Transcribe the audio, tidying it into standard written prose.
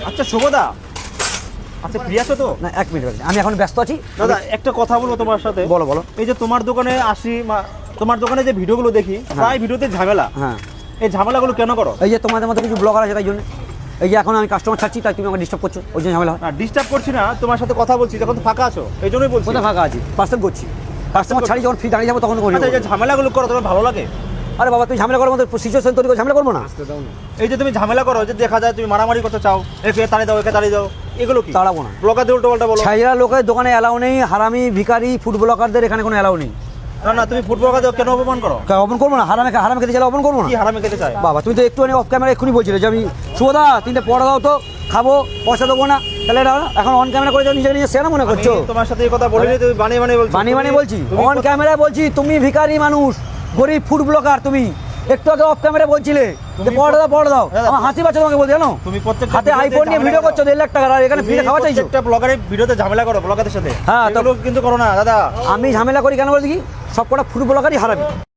আচ্ছা শুভদা, আচ্ছা ফ্রি আছো তো? না 1 মিনিট, আমি এখন ব্যস্ত আছি। দাদা একটা কথা বলবো তোমার সাথে। বলো বলো। এই যে তোমার দোকানে আসি, তোমার দোকানে যে ভিডিওগুলো দেখি, প্রায় ভিডিওতে ঝামেলা। হ্যাঁ, এই ঝামেলাগুলো কেন করো? এই যে তোমাদের মতো কিছু ব্লগার আছে তাই জন্য। এই যে এখন আমি কাস্টমার ছাড়ছি, তাই তুমি আমাকে ডিস্টার্ব করছো, ওই জন্য ঝামেলা হয়। না ডিস্টার্ব করছি না, তোমার সাথে কথা বলছি, যখন তো ফাঁকা আছো এই জন্যই বলছি। কোথায় ফাঁকা আছি? পার্সেল করছি। কাস্টমার ছাড়ি যখন ফ্রি দাঁড়িয়ে যাবো তখন করি। আচ্ছা এই যে ঝামেলাগুলো করো তোমার ভালো লাগে? আরে বাবা, তুই ঝামেলা করার মধ্যে সিচুয়েশন তৈরি করে ঝামেলা করবো না? এই যে তুমি ঝামেলা করো, যে দেখা যায় তুমি মারামারি করতে চাও, একে তাড়িয়ে দাও একে তাড়িয়ে দাও, এগুলো কি? তাড়াবো না। ব্লগারদের উল্টো পাল্টা বলো। ছাইরা লোকের দোকানে অ্যালাউ নেই, হারামি ভিখারি ফুড ব্লগারদের এখানে কোনো অ্যালাউ নেই। না না, তুমি ফুড ব্লগারদের কেন অপমান করো? অপন করবো না? হারামে খেতে চাইলে অপন করবো না? কি হারামে খেতে চায়? বাবা তুমি তো একটু অফ ক্যামেরা এক্ষুনি বলছিলে যে আমি শুভদা 3টে পড়া দাও তো, খাবো, পয়সা দেবো না। তাহলে এটা এখন অন ক্যামেরা করে নিজে নিজে সেনা মনে করছো? আমি তোমার সাথে এই কথা বলিনি, তুমি বানিয়ে বানিয়ে বলছো। বানিয়ে বলছি, অন ক্যামেরায় বলছি তুমি ভিখারি মানুষ, গরিব ফুড ব্লগার। তুমি একটু আগে অফ ক্যামেরা বলছিলে যে পড়া দাও। আমার হাসি পাচ্ছে তোমাকে বলতে, জানো? তুমি প্রত্যেকটা হাতে আইফোন নিয়ে ভিডিও করছো 1.5 লাখ টাকার, আর এখানে ফ্রিতে খাওয়া চাইছো? প্রত্যেকটা ব্লগারের ভিডিওতে ঝামেলা করো ব্লগারদের সাথে। হ্যাঁ, এগুলো কিন্তু করো না দাদা। আমি ঝামেলা করি কেন বলছি কি? সব কটা ফুড ব্লগারই হারাবি।